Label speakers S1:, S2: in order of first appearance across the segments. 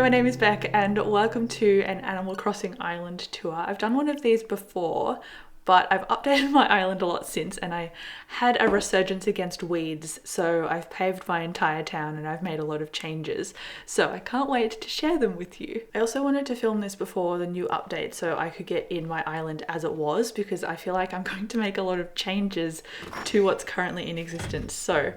S1: my name is Beck and welcome to an Animal Crossing island tour. I've done one of these before, but I've updated my island a lot since, and I had a resurgence against weeds, so I've paved my entire town and I've made a lot of changes. So I can't wait to share them with you. I also wanted to film this before the new update so I could get in my island as it was, because I feel like I'm going to make a lot of changes to what's currently in existence. So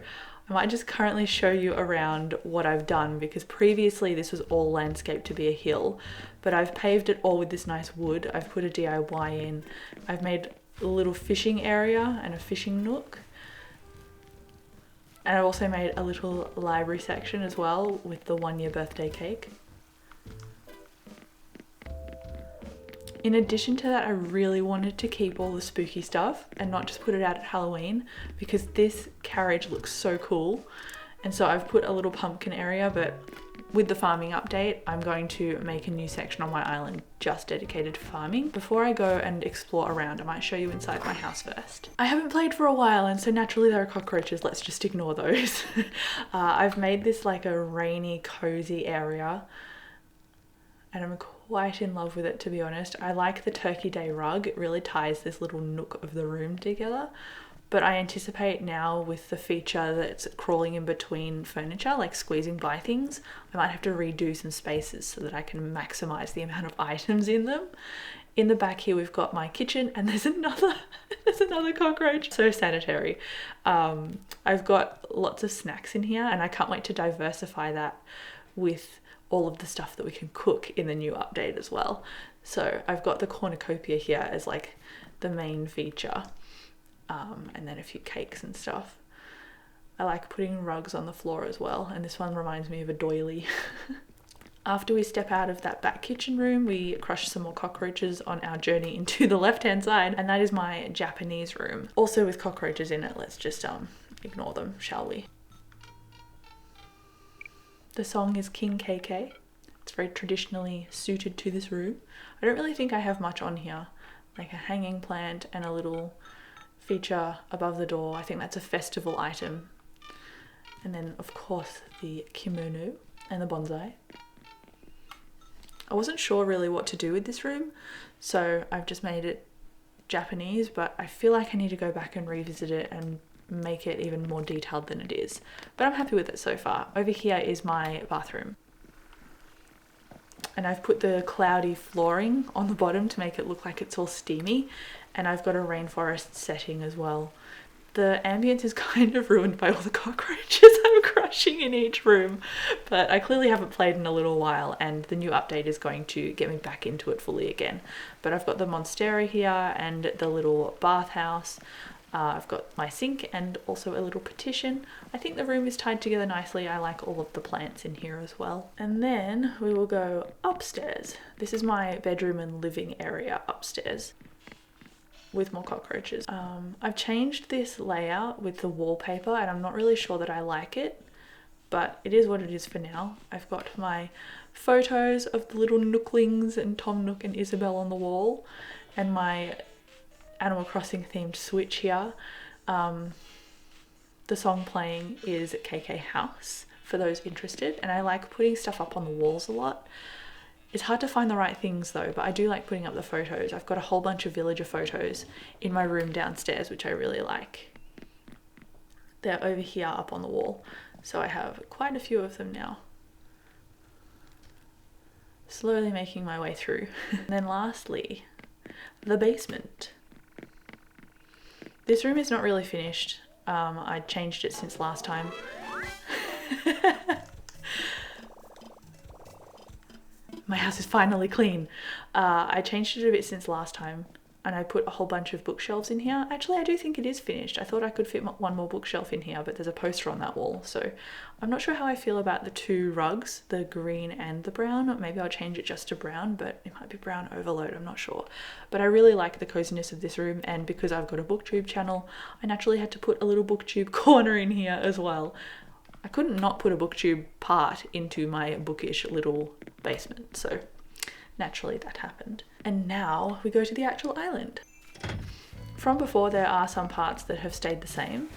S1: I might just currently show you around what I've done, because previously this was all landscaped to be a hill, but I've paved it all with this nice wood. I've put a DIY in. I've made a little fishing area and a fishing nook. And I've also made a little library section as well with the 1-year birthday cake. In addition to that, I really wanted to keep all the spooky stuff and not just put it out at Halloween, because this carriage looks so cool. And so I've put a little pumpkin area, but with the farming update, I'm going to make a new section on my island just dedicated to farming. Before I go and explore around, I might show you inside my house first. I haven't played for a while, and so naturally there are cockroaches. Let's just ignore those. I've made this like a rainy, cozy area, and I'm quite in love with it, to be honest. I like the Turkey Day rug. It really ties this little nook of the room together. But I anticipate now, with the feature that's crawling in between furniture, like squeezing by things, I might have to redo some spaces so that I can maximize the amount of items in them. In the back here we've got my kitchen, and there's another cockroach. So sanitary. I've got lots of snacks in here, and I can't wait to diversify that with all of the stuff that we can cook in the new update as well. So I've got the cornucopia here as like the main feature, and then a few cakes and stuff. I like putting rugs on the floor as well, and this one reminds me of a doily. After we step out of that back kitchen room, we crush some more cockroaches on our journey into the left-hand side, and that is my Japanese room, also with cockroaches in it. Let's just ignore them, shall we? The song is King KK. It's very traditionally suited to this room. I don't really think I have much on here, like a hanging plant and a little feature above the door. I think that's a festival item. And then of course the kimono and the bonsai. I wasn't sure really what to do with this room, so I've just made it Japanese, but I feel like I need to go back and revisit it and make it even more detailed than it is, but I'm happy with it so far. Over here is my bathroom, and I've put the cloudy flooring on the bottom to make it look like it's all steamy, and I've got a rainforest setting as well. The ambience is kind of ruined by all the cockroaches I'm crushing in each room, but I clearly haven't played in a little while, and the new update is going to get me back into it fully again. But I've got the monstera here and the little bathhouse. I've got my sink and also a little petition. I think the room is tied together nicely. I like all of the plants in here as well. And then we will go upstairs. This is my bedroom and living area upstairs with more cockroaches. I've changed this layout with the wallpaper, and I'm not really sure that I like it, but it is what it is for now. I've got my photos of the little Nooklings and Tom Nook and Isabel on the wall, and my Animal Crossing themed switch here. The song playing is KK House for those interested, and I like putting stuff up on the walls a lot. It's hard to find the right things though, but I do like putting up the photos. I've got a whole bunch of villager photos in my room downstairs, which I really like. They're over here up on the wall, so I have quite a few of them now. Slowly making my way through. And then lastly, the basement. This room is not really finished. I changed it since last time. My house is finally clean. I changed it a bit since last time, and I put a whole bunch of bookshelves in here. Actually, I do think it is finished. I thought I could fit one more bookshelf in here, but there's a poster on that wall, so I'm not sure how I feel about the two rugs, the green and the brown. Maybe I'll change it just to brown, but it might be brown overload, I'm not sure. But I really like the coziness of this room, and because I've got a booktube channel, I naturally had to put a little booktube corner in here as well. I couldn't not put a booktube part into my bookish little basement, so naturally that happened. And now we go to the actual island. From before, there are some parts that have stayed the same.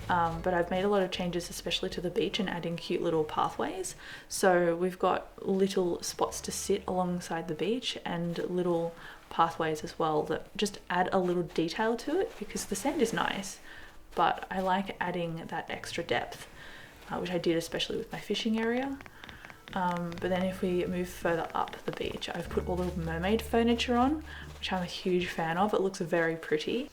S1: But I've made a lot of changes, especially to the beach, and adding cute little pathways. So we've got little spots to sit alongside the beach and little pathways as well that just add a little detail to it, because the sand is nice, but I like adding that extra depth, which I did especially with my fishing area. But then if we move further up the beach, I've put all the mermaid furniture on, which I'm a huge fan of. It looks very pretty.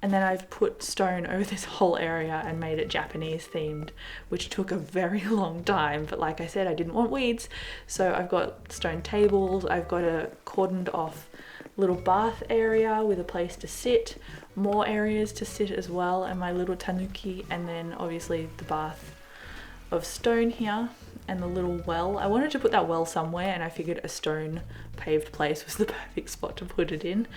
S1: And then I've put stone over this whole area and made it Japanese themed, which took a very long time. But like I said, I didn't want weeds. So I've got stone tables, I've got a cordoned off little bath area with a place to sit, more areas to sit as well, and my little tanuki, and then obviously the bath of stone here and the little well. I wanted to put that well somewhere, and I figured a stone paved place was the perfect spot to put it in.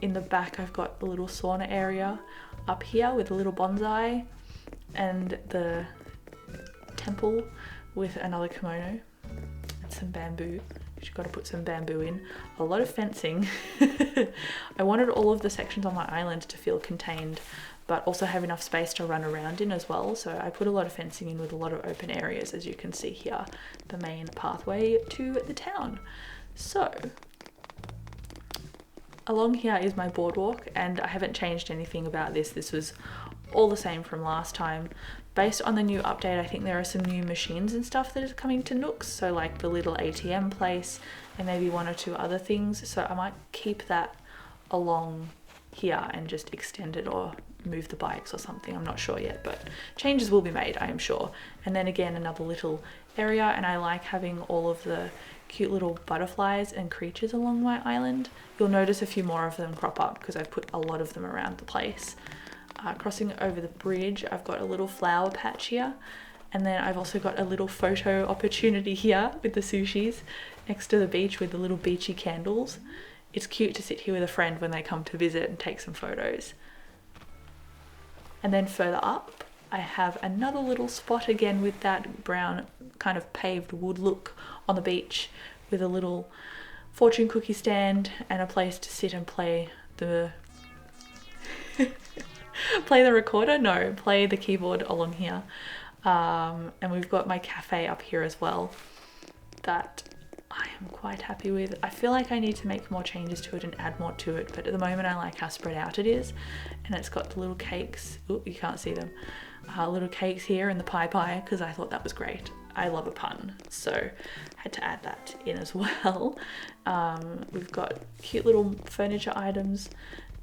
S1: In the back I've got the little sauna area up here with a little bonsai, and the temple with another kimono and some bamboo. You've got to put some bamboo in. A lot of fencing. I wanted all of the sections on my island to feel contained, but also have enough space to run around in as well. So I put a lot of fencing in with a lot of open areas, as you can see here, the main pathway to the town. So along here is my boardwalk, and I haven't changed anything about this. This was all the same from last time. Based on the new update, I think there are some new machines and stuff that is coming to Nooks, so like the little ATM place and maybe one or two other things. So I might keep that along here and just extend it or move the bikes or something. I'm not sure yet, but changes will be made, I am sure. And then again, another little area, and I like having all of the cute little butterflies and creatures along my island. You'll notice a few more of them crop up because I've put a lot of them around the place. Crossing over the bridge, I've got a little flower patch here, and then I've also got a little photo opportunity here with the sushis next to the beach with the little beachy candles. It's cute to sit here with a friend when they come to visit and take some photos. And then further up, I have another little spot again with that brown kind of paved wood look on the beach with a little fortune cookie stand and a place to sit and play the play the keyboard along here. And we've got my cafe up here as well that I am quite happy with. I feel like I need to make more changes to it and add more to it, but at the moment I like how spread out it is. And it's got the little cakes. Ooh, you can't see them. Little cakes here and the pie because I thought that was great. I love a pun, so I had to add that in as well. We've got cute little furniture items,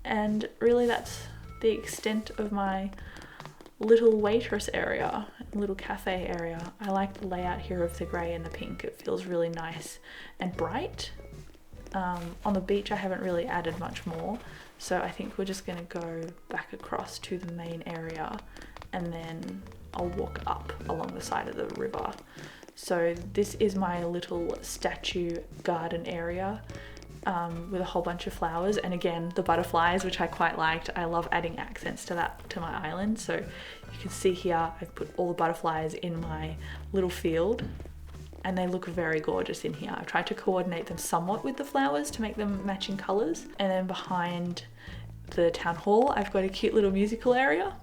S1: and really that's the extent of my little waitress area, little cafe area. I like the layout here of the grey and the pink. It feels really nice and bright. On the beach I haven't really added much more, so I think we're just going to go back across to the main area and then I'll walk up along the side of the river. So this is my little statue garden area with a whole bunch of flowers, and again the butterflies, which I quite liked. I love adding accents to that to my island. So you can see here I've put all the butterflies in my little field and they look very gorgeous in here. I've tried to coordinate them somewhat with the flowers to make them matching colours. And then behind the town hall I've got a cute little musical area,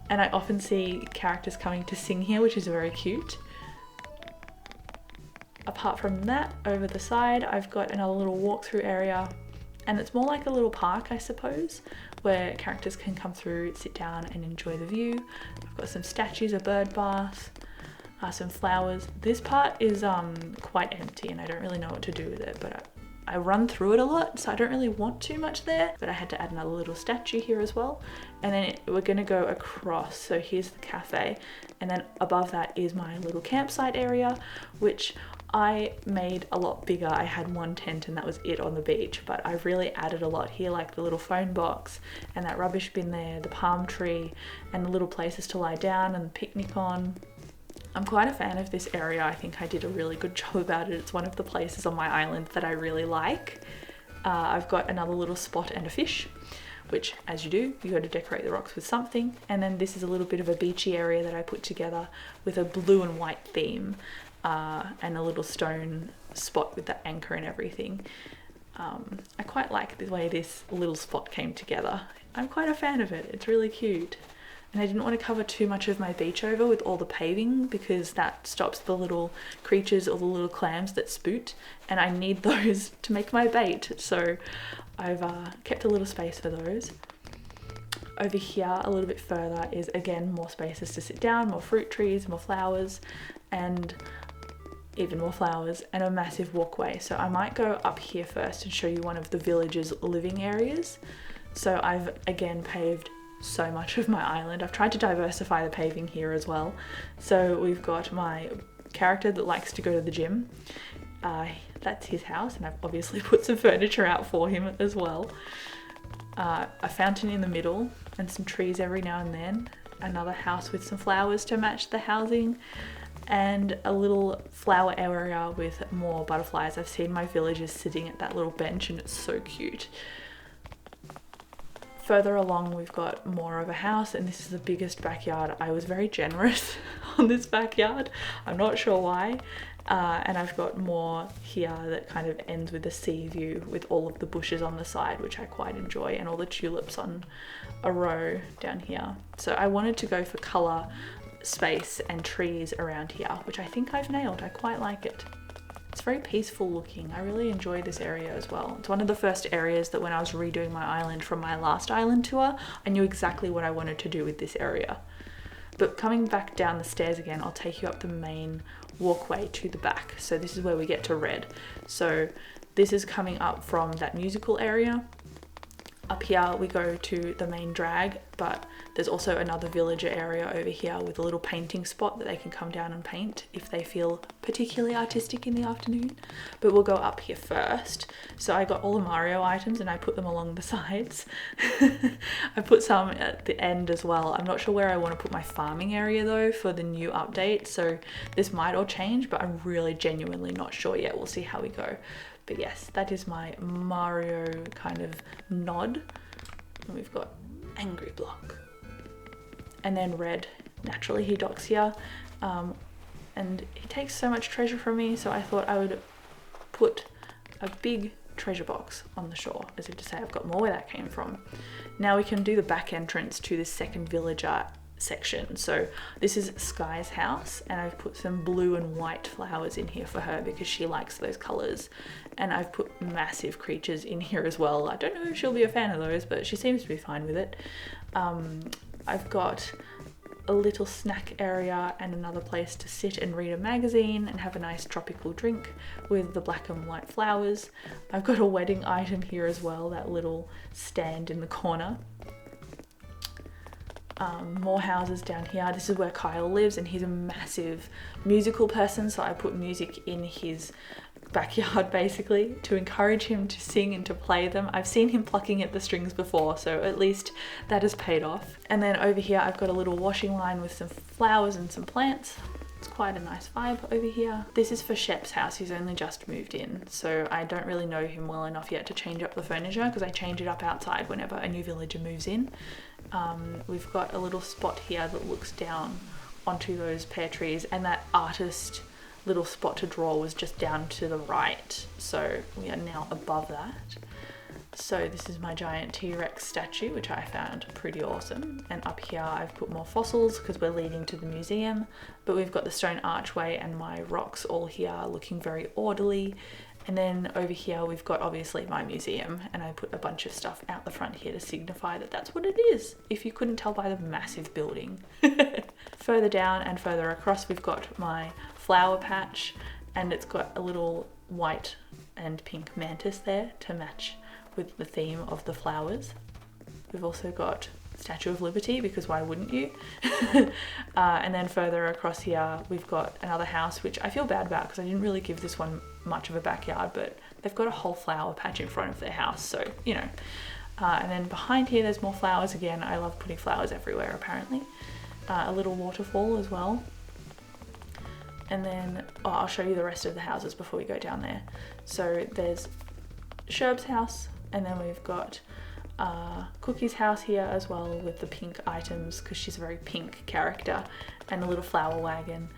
S1: and I often see characters coming to sing here, which is very cute. Apart from that, over the side, I've got another little walkthrough area, and it's more like a little park, I suppose, where characters can come through, sit down and enjoy the view. I've got some statues, a bird bath, some flowers. This part is quite empty and I don't really know what to do with it, but I run through it a lot, so I don't really want too much there, but I had to add another little statue here as well. And then we're gonna go across, so here's the cafe, and then above that is my little campsite area, which I made a lot bigger. I had one tent and that was it on the beach, but I've really added a lot here, like the little phone box and that rubbish bin there, the palm tree, and the little places to lie down and picnic on. I'm quite a fan of this area. I think I did a really good job about it. It's one of the places on my island that I really like. I've got another little spot and a fish, which as you do, you got to decorate the rocks with something. And then this is a little bit of a beachy area that I put together with a blue and white theme, and a little stone spot with the anchor and everything. I quite like the way this little spot came together. I'm quite a fan of it. It's really cute. And I didn't want to cover too much of my beach over with all the paving because that stops the little creatures or the little clams that spoot, and I need those to make my bait. So I've kept a little space for those. Over here a little bit further is again more spaces to sit down, more fruit trees, more flowers, and even more flowers, and a massive walkway. So I might go up here first and show you one of the village's living areas. So I've again paved so much of my island. I've tried to diversify the paving here as well. So we've got my character that likes to go to the gym. That's his house, and I've obviously put some furniture out for him as well. A fountain in the middle and some trees every now and then. Another house with some flowers to match the housing, and a little flower area with more butterflies. I've seen my villagers sitting at that little bench and it's so cute. Further along we've got more of a house, and this is the biggest backyard. I was very generous on this backyard. I'm not sure why. And I've got more here that kind of ends with the sea view with all of the bushes on the side, which I quite enjoy, and all the tulips on a row down here. So I wanted to go for colour, space and trees around here, which I think I've nailed. I quite like it. It's very peaceful looking. I really enjoy this area as well. It's one of the first areas that when I was redoing my island from my last island tour, I knew exactly what I wanted to do with this area. But coming back down the stairs again, I'll take you up the main walkway to the back. So this is where we get to Red. So this is coming up from that musical area. Up here we go to the main drag, but there's also another villager area over here with a little painting spot that they can come down and paint if they feel particularly artistic in the afternoon. But we'll go up here first. So I got all the Mario items and I put them along the sides. I put some at the end as well. I'm not sure where I want to put my farming area though for the new update, so this might all change, but I'm really genuinely not sure yet. We'll see how we go. But yes, that is my Mario kind of nod. And we've got Angry Block. And then Red, naturally he docks here. And he takes so much treasure from me, so I thought I would put a big treasure box on the shore, as if to say I've got more where that came from. Now we can do the back entrance to this second villager section. So this is Skye's house, and I've put some blue and white flowers in here for her because she likes those colors, and I've put massive creatures in here as well. I don't know if she'll be a fan of those, but she seems to be fine with it. I've got a little snack area and another place to sit and read a magazine and have a nice tropical drink with the black and white flowers. I've got a wedding item here as well, that little stand in the corner. More houses down here. This is where Kyle lives, and he's a massive musical person, so I put music in his backyard basically to encourage him to sing and to play them. I've seen him plucking at the strings before, so at least that has paid off. And then over here I've got a little washing line with some flowers and some plants. It's quite a nice vibe over here. This is for Shep's house. He's only just moved in, so I don't really know him well enough yet to change up the furniture because I change it up outside whenever a new villager moves in. We've got a little spot here that looks down onto those pear trees, and that artist little spot to draw was just down to the right, so we are now above that. So this is my giant T-Rex statue, which I found pretty awesome, and up here I've put more fossils because we're leading to the museum, but we've got the stone archway and my rocks all here looking very orderly. And then over here we've got obviously my museum, and I put a bunch of stuff out the front here to signify that that's what it is, if you couldn't tell by the massive building. Further down and further across we've got my flower patch, and it's got a little white and pink mantis there to match with the theme of the flowers. We've also got Statue of Liberty, because why wouldn't you? And then further across here we've got another house, which I feel bad about because I didn't really give this one much of a backyard, but they've got a whole flower patch in front of their house, so you know. And then behind here there's more flowers again. I love putting flowers everywhere apparently. A little waterfall as well. And then I'll show you the rest of the houses before we go down there. So there's Sherb's house, and then we've got Cookie's house here as well with the pink items because she's a very pink character, and a little flower wagon.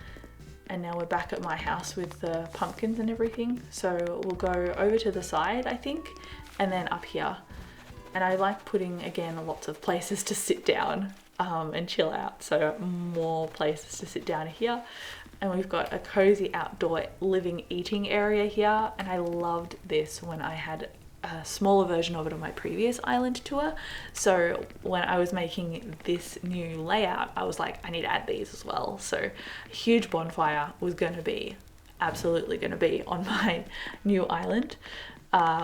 S1: and now we're back at my house with the pumpkins and everything. So we'll go over to the side, I think, and then up here. And I like putting, again, lots of places to sit down and chill out. So more places to sit down here. And we've got a cozy outdoor living eating area here. And I loved this when I had a smaller version of it on my previous island tour. So when I was making this new layout, I was like, I need to add these as well. So a huge bonfire was going to be, absolutely going to be on my new island.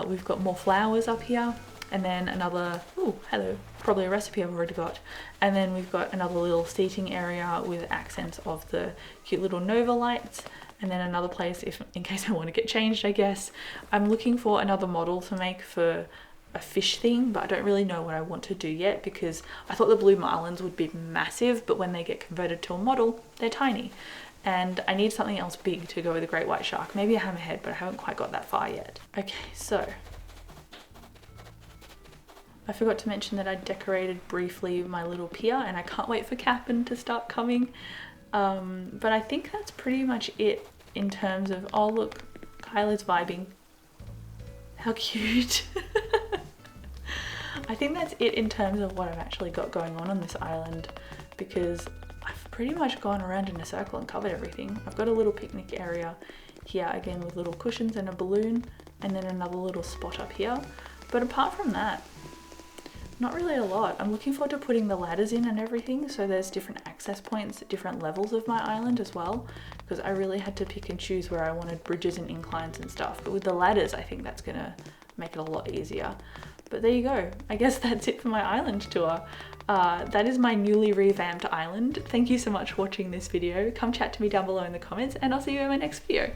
S1: We've got more flowers up here, and then another, oh hello, probably a recipe I've already got. And then we've got another little seating area with accents of the cute little Nova lights. And then another place in case I want to get changed, I guess. I'm looking for another model to make for a fish thing, but I don't really know what I want to do yet, because I thought the blue marlins would be massive, but when they get converted to a model, they're tiny. And I need something else big to go with a great white shark. Maybe a hammerhead, but I haven't quite got that far yet. Okay, so I forgot to mention that I decorated briefly my little pier, and I can't wait for Cap'n to start coming. But I think that's pretty much it in terms of, oh look, Kyla's vibing. How cute. I think that's it in terms of what I've actually got going on this island, because I've pretty much gone around in a circle and covered everything. I've got a little picnic area here, again with little cushions and a balloon, and then another little spot up here. But apart from that, not really a lot. I'm looking forward to putting the ladders in and everything, so there's different access points at different levels of my island as well, because I really had to pick and choose where I wanted bridges and inclines and stuff. But with the ladders, I think that's gonna make it a lot easier. But there you go. I guess that's it for my island tour. That is my newly revamped island. Thank you so much for watching this video. Come chat to me down below in the comments, and I'll see you in my next video.